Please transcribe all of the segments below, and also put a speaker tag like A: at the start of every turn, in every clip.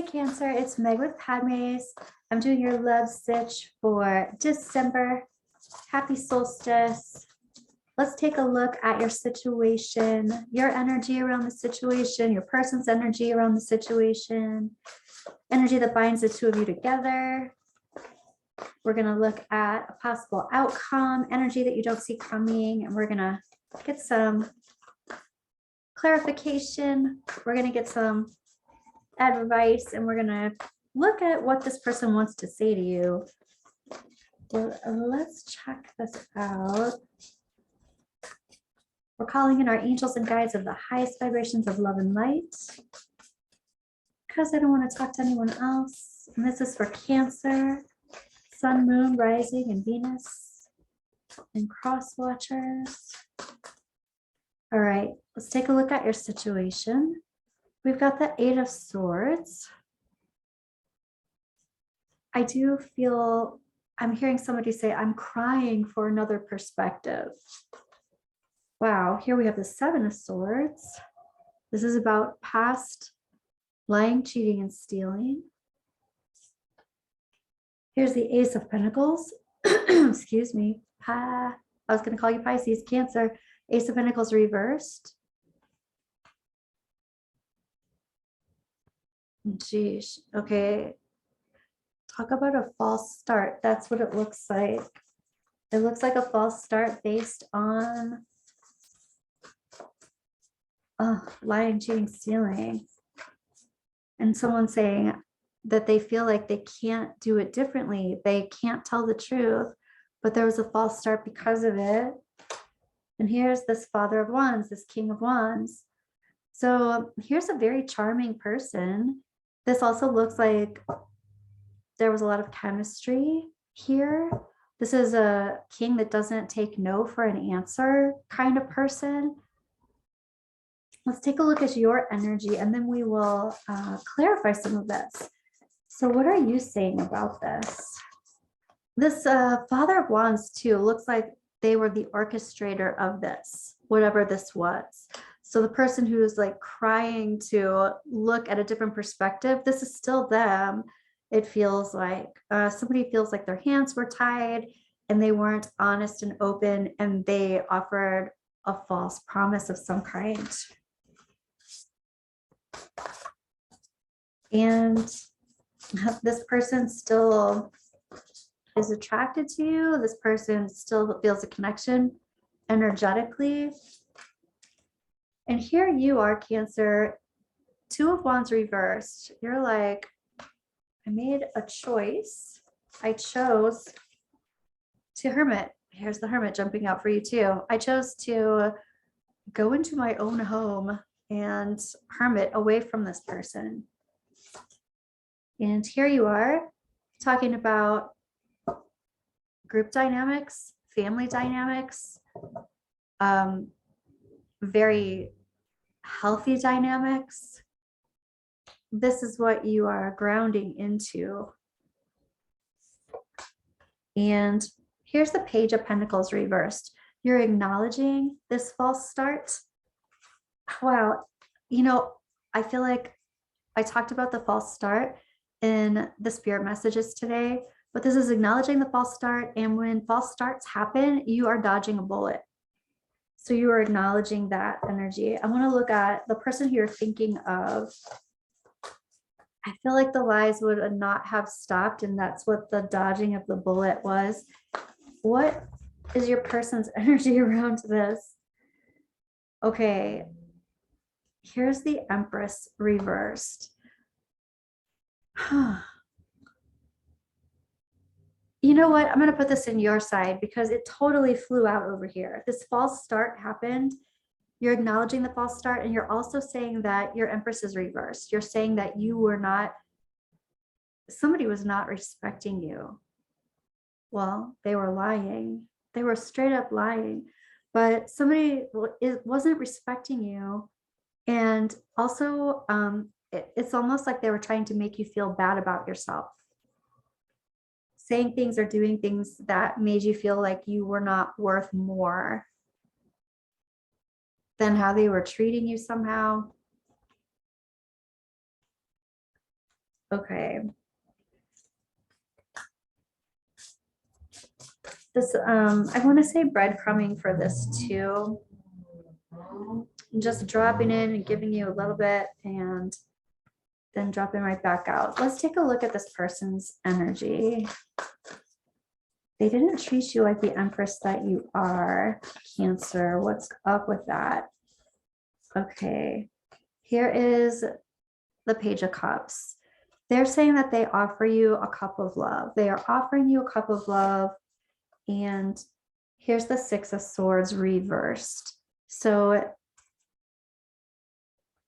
A: Hey Cancer, it's Meg with Padmes. I'm doing your love sitch for December. Happy solstice. Let's take a look at your situation, your energy around the situation, your person's energy around the situation, energy that binds the two of you together. We're going to look at a possible outcome, energy that you don't see coming, and we're going to get some clarification. We're going to get some advice, and we're going to look at what this person wants to say to you. Well, let's check this out. We're calling in our angels and guides of the highest vibrations of love and light, because I don't want to talk to anyone else. And this is for Cancer, Sun, Moon, Rising, and Venus, and cross watchers. All right, let's take a look at your situation. We've got the Eight of Swords. I do feel, I'm hearing somebody say, I'm crying for another perspective. Wow, here we have the Seven of Swords. This is about past lying, cheating, and stealing. Here's the Ace of Pentacles. Excuse me. I was going to call you Pisces, Cancer. Ace of Pentacles reversed. Geez. Okay. Talk about a false start. That's what it looks like. It looks like a false start based on lying, cheating, stealing. And someone saying that they feel like they can't do it differently. They can't tell the truth, but there was a false start because of it. And here's this Father of Wands, this King of Wands. So here's a very charming person. This also looks like there was a lot of chemistry here. This is a king that doesn't take no for an answer kind of person. Let's take a look at your energy, and then we will clarify some of this. So what are you saying about this? This Father of Wands too looks like they were the orchestrator of this, whatever this was. So the person who's like crying to look at a different perspective, this is still them. It feels like somebody feels like their hands were tied and they weren't honest and open, and they offered a false promise of some kind. And this person still is attracted to you. This person still feels a connection energetically. And here you are, Cancer, Two of Wands reversed. You're like, I made a choice. I chose to hermit. Here's the Hermit jumping out for you too. I chose to go into my own home and hermit away from this person. And here you are talking about group dynamics, family dynamics, very healthy dynamics. This is what you are grounding into. And here's the Page of Pentacles reversed. You're acknowledging this false start. Wow. You know, I feel like I talked about the false start in the spirit messages today, but this is acknowledging the false start. And when false starts happen, you are dodging a bullet. So you are acknowledging that energy. I want to look at the person who you're thinking of. I feel like the lies would not have stopped, and that's what the dodging of the bullet was. What is your person's energy around this? Okay, here's the Empress reversed. You know what? I'm going to put this in your side because it totally flew out over here. This false start happened. You're acknowledging the false start, and you're also saying that your Empress is reversed. You're saying that you were not, somebody was not respecting you. Well, they were lying. They were straight up lying, but somebody wasn't respecting you. And also, it's almost like they were trying to make you feel bad about yourself. Saying things or doing things that made you feel like you were not worth more than how they were treating you somehow. Okay. This, I want to say breadcrumbing for this too. Just dropping in and giving you a little bit and then dropping right back out. Let's take a look at this person's energy. They didn't treat you like the Empress that you are, Cancer. What's up with that? Okay, here is the Page of Cups. They're saying that they offer you a cup of love. They are offering you a cup of love. And here's the Six of Swords reversed. So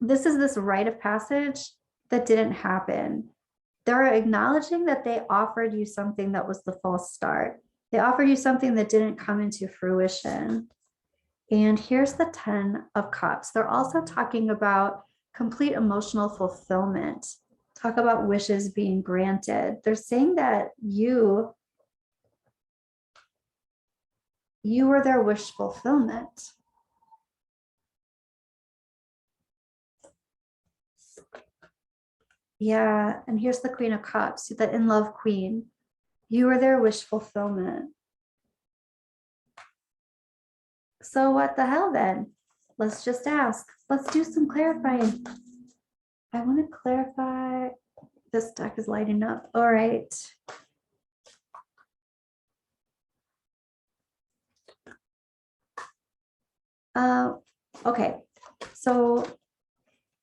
A: this is this rite of passage that didn't happen. They're acknowledging that they offered you something that was the false start. They offered you something that didn't come into fruition. And here's the 10 of Cups. They're also talking about complete emotional fulfillment. Talk about wishes being granted. They're saying that you were their wish fulfillment. Yeah, and here's the Queen of Cups, the in love queen. You were their wish fulfillment. So what the hell then? Let's just ask. Let's do some clarifying. I want to clarify. This deck is lighting up. All right. Okay. So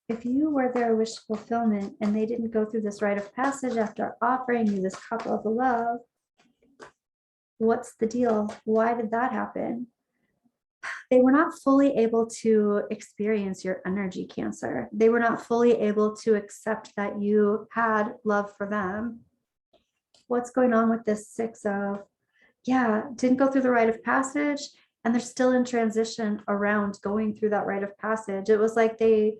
A: if you were their wish fulfillment and they didn't go through this rite of passage after offering you this cup of love, what's the deal? Why did that happen? They were not fully able to experience your energy, Cancer. They were not fully able to accept that you had love for them. What's going on with this Six of, yeah, didn't go through the rite of passage, and they're still in transition around going through that rite of passage. It was like they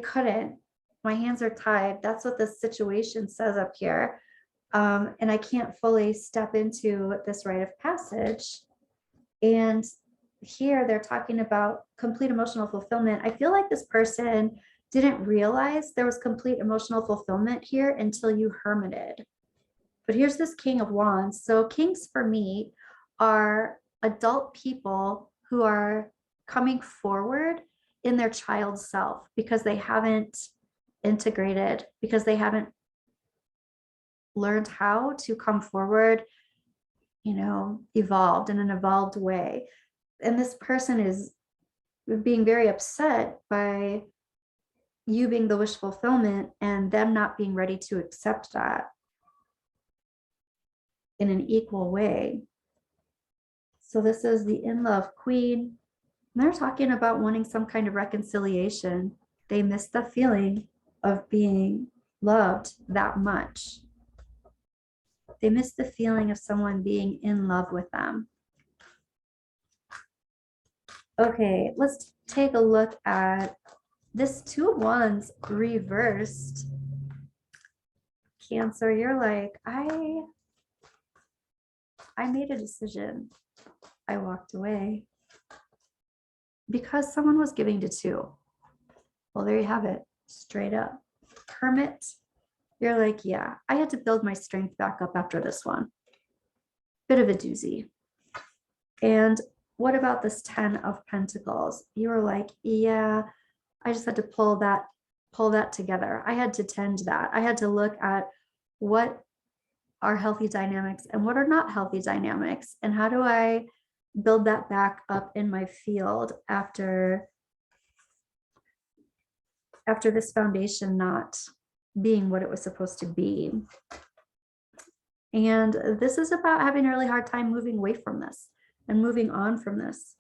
A: couldn't. My hands are tied. That's what this situation says up here. And I can't fully step into this rite of passage. And here they're talking about complete emotional fulfillment. I feel like this person didn't realize there was complete emotional fulfillment here until you hermited. But here's this King of Wands. So kings for me are adult people who are coming forward in their child self because they haven't integrated, because they haven't learned how to come forward, evolved in an evolved way. And this person is being very upset by you being the wish fulfillment and them not being ready to accept that in an equal way. So this is the in love queen. And they're talking about wanting some kind of reconciliation. They miss the feeling of being loved that much. They miss the feeling of someone being in love with them. Okay, let's take a look at this Two of Wands reversed. Cancer, you're like, I made a decision. I walked away because someone was giving to two. Well, there you have it, straight up. Hermit, you're like, yeah, I had to build my strength back up after this one. Bit of a doozy. And what about this 10 of Pentacles? You were like, yeah, I just had to pull that together. I had to tend that. I had to look at what are healthy dynamics and what are not healthy dynamics, and how do I build that back up in my field after this foundation not being what it was supposed to be. And this is about having a really hard time moving away from this and moving on from this.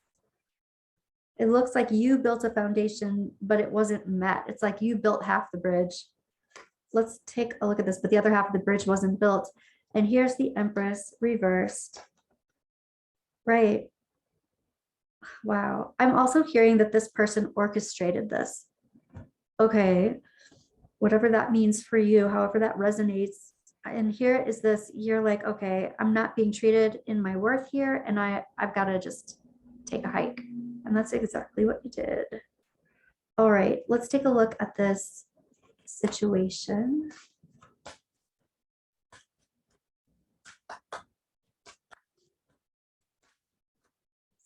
A: It looks like you built a foundation, but it wasn't met. It's like you built half the bridge. Let's take a look at this, but the other half of the bridge wasn't built. And here's the Empress reversed. Right. Wow. I'm also hearing that this person orchestrated this. Okay. Whatever that means for you, however that resonates. And here is this, you're like, okay, I'm not being treated in my worth here, and I've got to just take a hike. And that's exactly what you did. All right, let's take a look at this situation.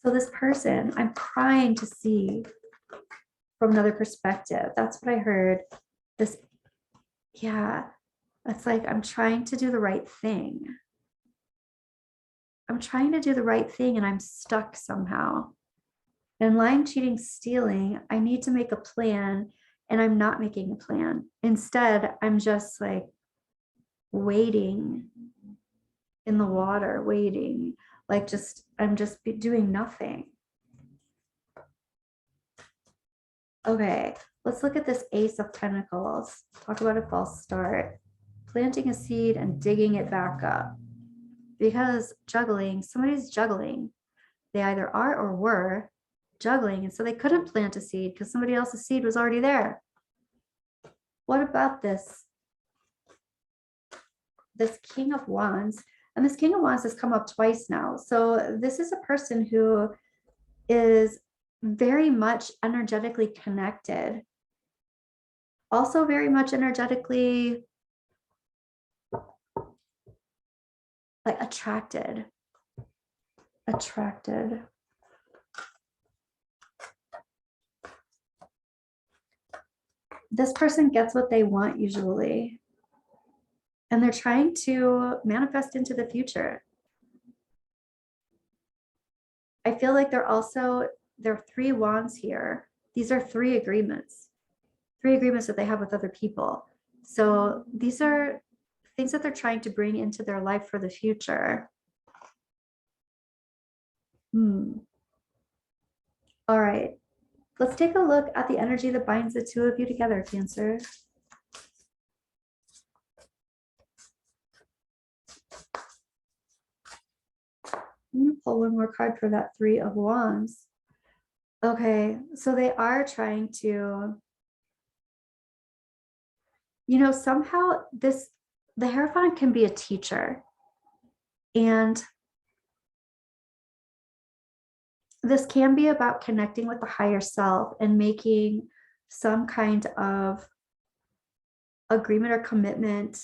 A: So this person, I'm trying to see from another perspective. That's what I heard. This, yeah, it's like I'm trying to do the right thing. I'm trying to do the right thing and I'm stuck somehow. And lying, cheating, stealing, I need to make a plan and I'm not making a plan. Instead, I'm just like waiting in the water, waiting, like I'm just doing nothing. Okay, let's look at this Ace of Pentacles. Talk about a false start. Planting a seed and digging it back up. Because juggling, somebody's juggling. They either are or were juggling, and so they couldn't plant a seed because somebody else's seed was already there. What about this King of Wands? And this King of Wands has come up twice now. So this is a person who is very much energetically connected. Also very much energetically like attracted. This person gets what they want usually. And they're trying to manifest into the future. I feel like there are 3 wands here. These are 3 agreements that they have with other people. So these are things that they're trying to bring into their life for the future. All right, let's take a look at the energy that binds the 2 of you together, Cancer. I'm gonna pull one more card for that 3 of Wands. Okay, so they are trying to, somehow the Hierophant can be a teacher. And this can be about connecting with the higher self and making some kind of agreement or commitment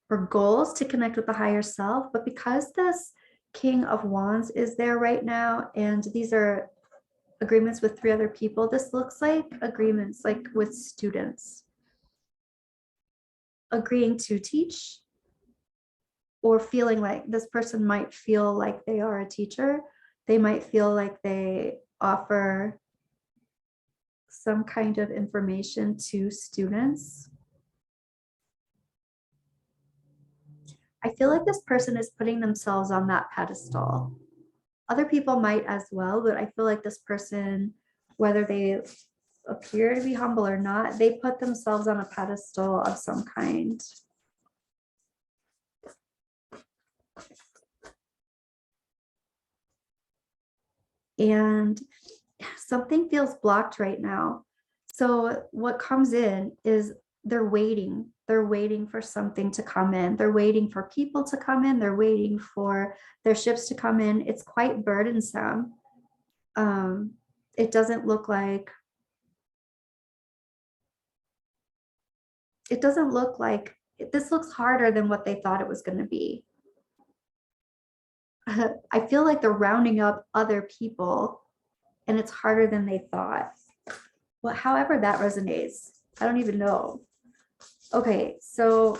A: or goals to connect with the higher self. But because this King of Wands is there right now, and these are agreements with 3 other people, this looks like agreements like with students agreeing to teach, or feeling like this person might feel like they are a teacher. They might feel like they offer some kind of information to students. I feel like this person is putting themselves on that pedestal. Other people might as well, but I feel like this person, whether they appear to be humble or not, they put themselves on a pedestal of some kind. And something feels blocked right now. So what comes in is they're waiting. They're waiting for something to come in. They're waiting for people to come in. They're waiting for their ships to come in. It's quite burdensome. It doesn't look like this looks harder than what they thought it was going to be. I feel like they're rounding up other people and it's harder than they thought. Well, however that resonates, I don't even know. Okay, so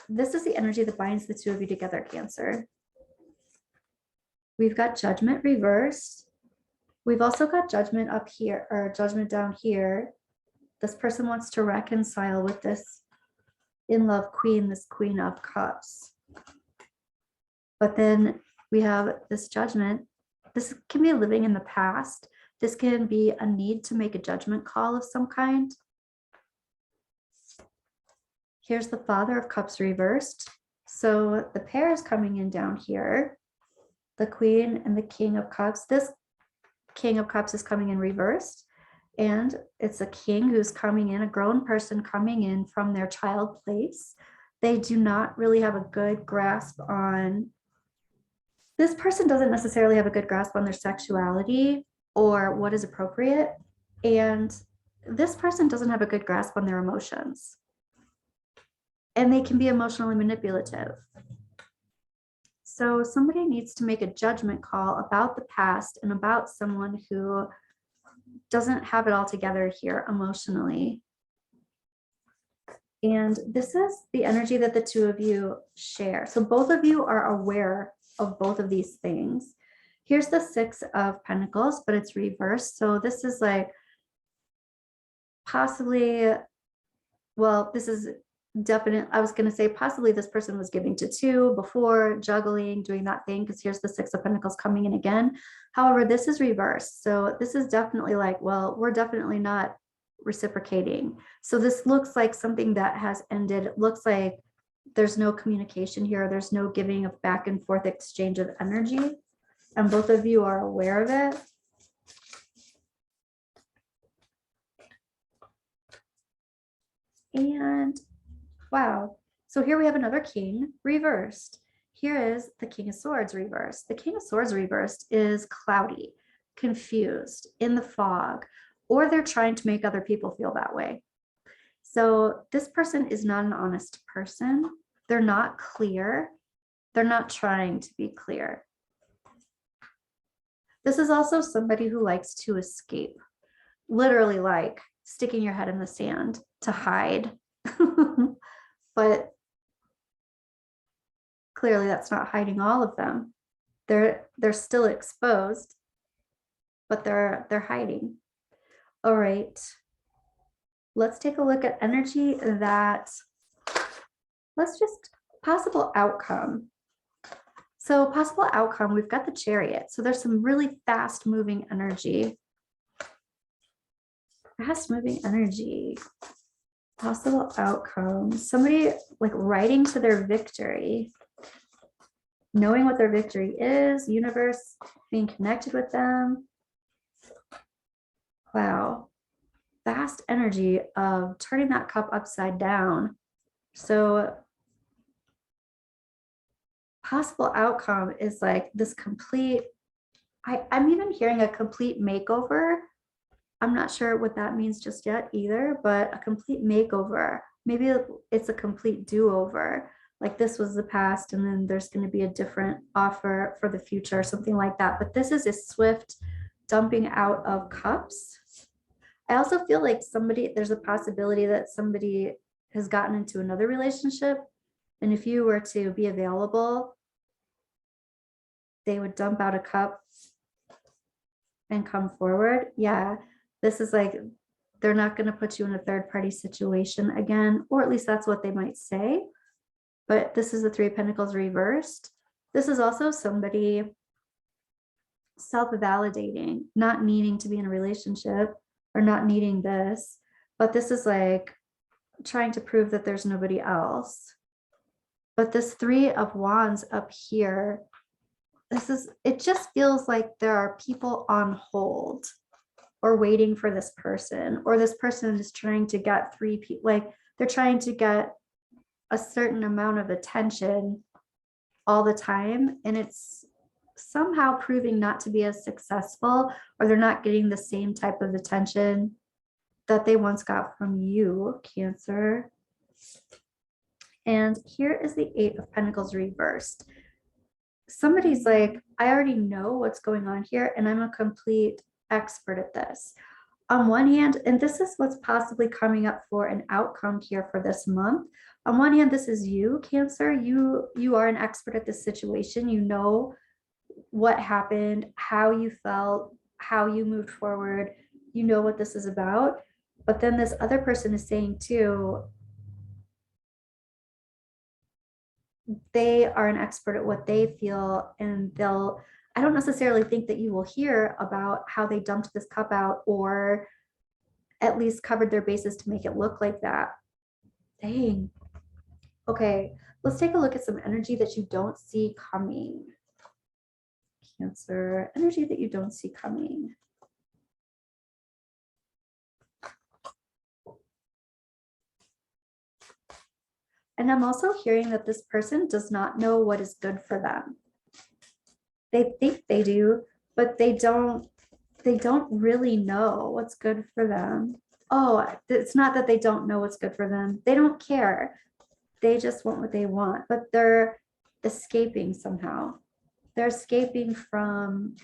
A: this is the energy that binds the 2 of you together, Cancer. We've got Judgment reversed. We've also got Judgment up here, or Judgment down here. This person wants to reconcile with this in love queen, this Queen of Cups. But then we have this Judgment. This can be living in the past. This can be a need to make a judgment call of some kind. Here's the Father of Cups reversed. So the pair is coming in down here, the Queen and the King of Cups. This King of Cups is coming in reversed, and it's a king who's coming in, a grown person coming in from their child place. They do not really have a good grasp on, this person doesn't necessarily have a good grasp on their sexuality or what is appropriate. And this person doesn't have a good grasp on their emotions. And they can be emotionally manipulative. So somebody needs to make a judgment call about the past and about someone who doesn't have it all together here emotionally. And this is the energy that the two of you share. So both of you are aware of both of these things. Here's the Six of Pentacles, but it's reversed. So this is like possibly, well, this is definite. I was going to say possibly this person was giving to two before, juggling, doing that thing, because here's the Six of Pentacles coming in again. However, this is reversed. So this is definitely like, well, we're definitely not reciprocating. So this looks like something that has ended. It looks like there's no communication here. There's no giving of back and forth exchange of energy. And both of you are aware of it. And wow. So here we have another king reversed. Here is the King of Swords reversed. The King of Swords reversed is cloudy, confused, in the fog, or they're trying to make other people feel that way. So this person is not an honest person. They're not clear. They're not trying to be clear. This is also somebody who likes to escape, literally like sticking your head in the sand to hide. But clearly that's not hiding all of them. They're still exposed, but they're hiding. All right. Let's take a look at energy that, let's just, possible outcome. So possible outcome, we've got the Chariot. So there's some really fast moving energy. Fast moving energy. Possible outcome. Somebody like riding to their victory. Knowing what their victory is, universe being connected with them. Wow. Fast energy of turning that cup upside down. So possible outcome is like this complete, I'm even hearing a complete makeover. I'm not sure what that means just yet either, but a complete makeover. Maybe it's a complete do-over. Like this was the past and then there's going to be a different offer for the future or something like that. But this is a swift dumping out of cups. I also feel like there's a possibility that somebody has gotten into another relationship. And if you were to be available, they would dump out a cup and come forward. Yeah, this is like, they're not going to put you in a third party situation again, or at least that's what they might say. But this is the Three of Pentacles reversed. This is also somebody self-validating, not needing to be in a relationship or not needing this, but this is like trying to prove that there's nobody else. But this Three of Wands up here, it just feels like there are people on hold or waiting for this person, or this person is trying to get three people, like they're trying to get a certain amount of attention all the time. And it's somehow proving not to be as successful, or they're not getting the same type of attention that they once got from you, Cancer. And here is the Eight of Pentacles reversed. Somebody's like, I already know what's going on here and I'm a complete expert at this. On one hand, and this is what's possibly coming up for an outcome here for this month. On one hand, this is you, Cancer. You are an expert at this situation. You know what happened, how you felt, how you moved forward. You know what this is about. But then this other person is saying too, they are an expert at what they feel, and I don't necessarily think that you will hear about how they dumped this cup out, or at least covered their bases to make it look like that. Dang. Okay, let's take a look at some energy that you don't see coming. Cancer, energy that you don't see coming. And I'm also hearing that this person does not know what is good for them. They think they do, but they don't really know what's good for them. Oh, it's not that they don't know what's good for them. They don't care. They just want what they want, but escaping somehow. They're escaping from,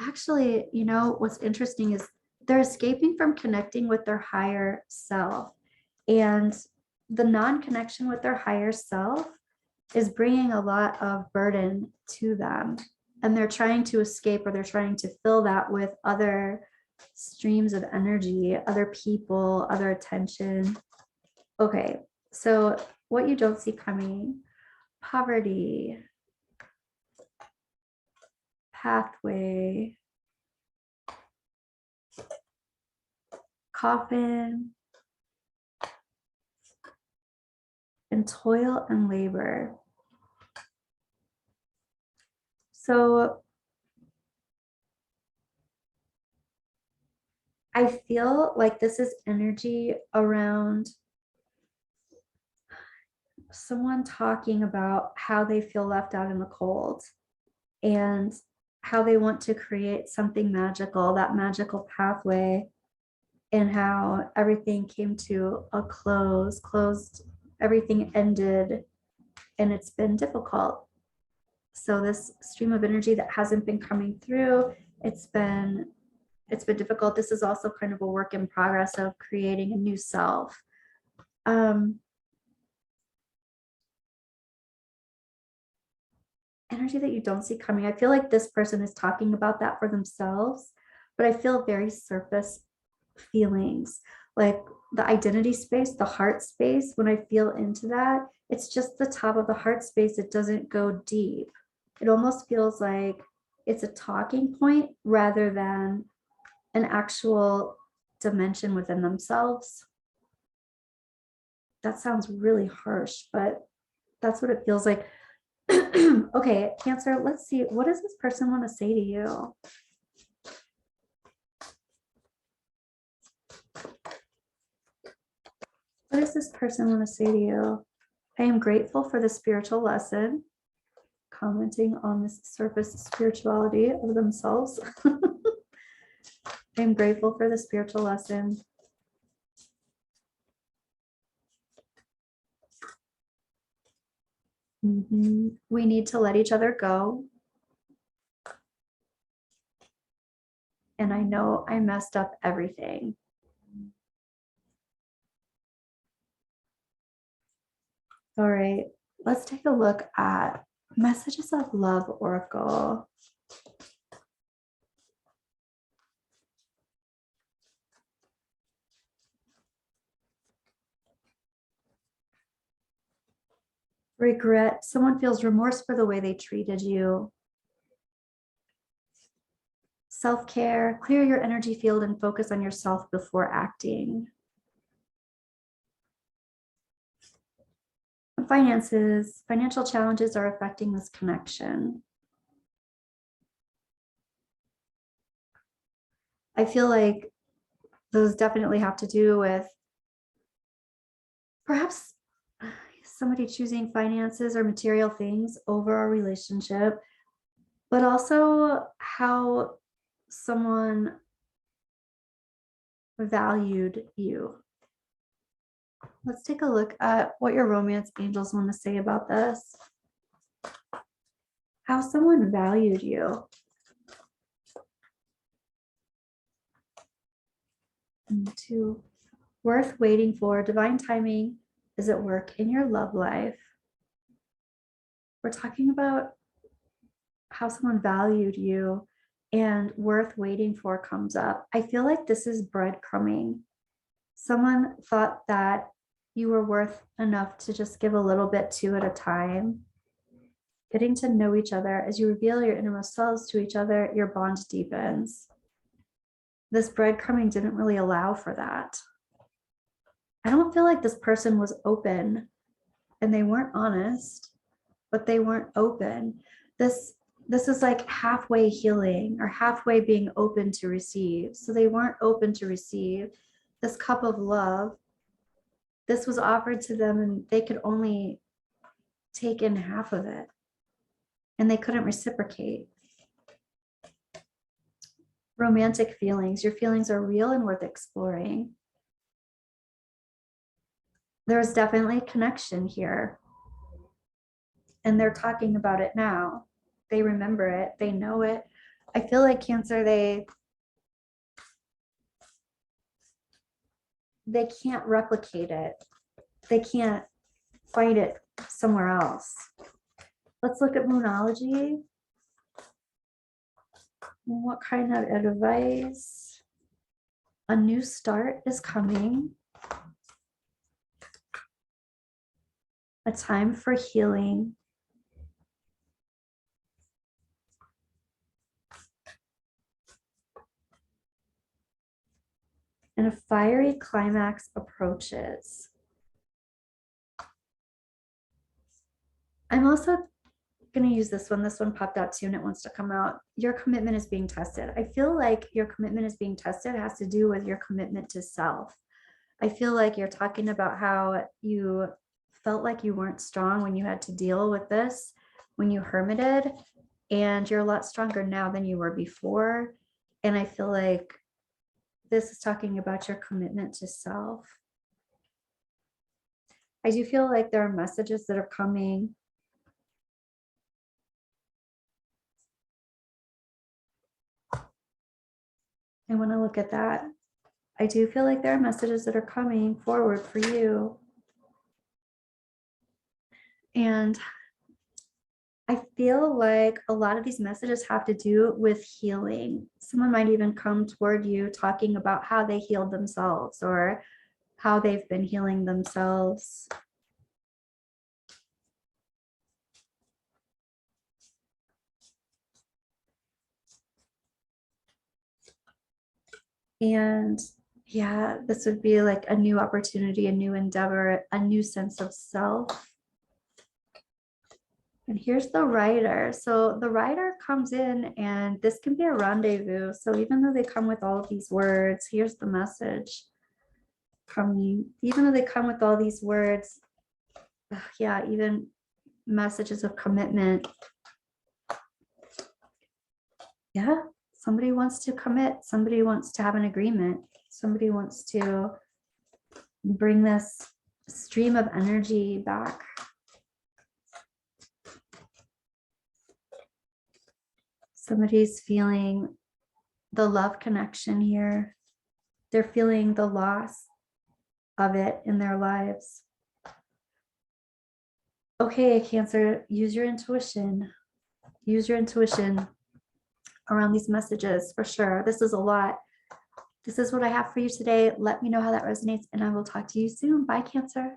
A: actually, you know, what's interesting is they're escaping from connecting with their higher self. And the non-connection with their higher self is bringing a lot of burden to them. And they're trying to escape, or they're trying to fill that with other streams of energy, other people, other attention. Okay, so what you don't see coming: poverty, pathway, coffin, and toil and labor. So I feel like this is energy around someone talking about how they feel left out in the cold and how they want to create something magical, that magical pathway, and how everything came to a closed, everything ended, and it's been difficult. So this stream of energy that hasn't been coming through, it's been difficult. This is also kind of a work in progress of creating a new self. Energy that you don't see coming. I feel like this person is talking about that for themselves, but I feel very surface feelings, like the identity space, the heart space. When I feel into that, it's just the top of the heart space. It doesn't go deep. It almost feels like it's a talking point rather than an actual dimension within themselves. That sounds really harsh, but that's what it feels like. Okay, Cancer, let's see. What does this person want to say to you? What does this person want to say to you? I am grateful for the spiritual lesson, commenting on this surface spirituality of themselves. I'm grateful for the spiritual lesson. We need to let each other go. And I know I messed up everything. All right, let's take a look at Messages of Love Oracle. Regret. Someone feels remorse for the way they treated you. Self-care. Clear your energy field and focus on yourself before acting. Finances. Financial challenges are affecting this connection. I feel like those definitely have to do with perhaps somebody choosing finances or material things over a relationship, but also how someone valued you. Let's take a look at what your romance angels want to say about this. How someone valued you. And 2, worth waiting for. Divine timing is at work in your love life. We're talking about how someone valued you, and worth waiting for comes up. I feel like this is breadcrumbing. Someone thought that you were worth enough to just give a little bit to at a time. Getting to know each other. As you reveal your innermost selves to each other, your bond deepens. This breadcrumbing didn't really allow for that. I don't feel like this person was open, and they weren't honest, but they weren't open. This is like halfway healing or halfway being open to receive. So they weren't open to receive this cup of love. This was offered to them and they could only take in half of it, and they couldn't reciprocate. Romantic feelings. Your feelings are real and worth exploring. There's definitely connection here. and they're talking about it now. They remember it, they know it. I feel like Cancer, they can't replicate it. They can't find it somewhere else. Let's look at Moonology. What kind of advice? A new start is coming. A time for healing. And a fiery climax approaches. I'm also going to use this one. This one popped out too, and it wants to come out. Your commitment is being tested. I feel like your commitment is being tested has to do with your commitment to self. I feel like you're talking about how you felt like you weren't strong when you had to deal with this, when you hermited, and you're a lot stronger now than you were before. And I feel like this is talking about your commitment to self. I do feel like there are messages that are coming. I want to look at that. I do feel like there are messages that are coming forward for you. And I feel like a lot of these messages have to do with healing. Someone might even come toward you talking about how they healed themselves or how they've been healing themselves. And yeah, this would be like a new opportunity, a new endeavor, a new sense of self. And here's the rider. So the rider comes in, and this can be a rendezvous. So even though they come with all of these words, here's the message coming. Even though they come with all these words, yeah, even messages of commitment. Yeah, somebody wants to commit. Somebody wants to have an agreement. Somebody wants to bring this stream of energy back. Somebody's feeling the love connection here. They're feeling the loss of it in their lives. Okay, Cancer, use your intuition. Use your intuition around these messages for sure. This is a lot. This is what I have for you today. Let me know how that resonates, and I will talk to you soon. Bye, Cancer.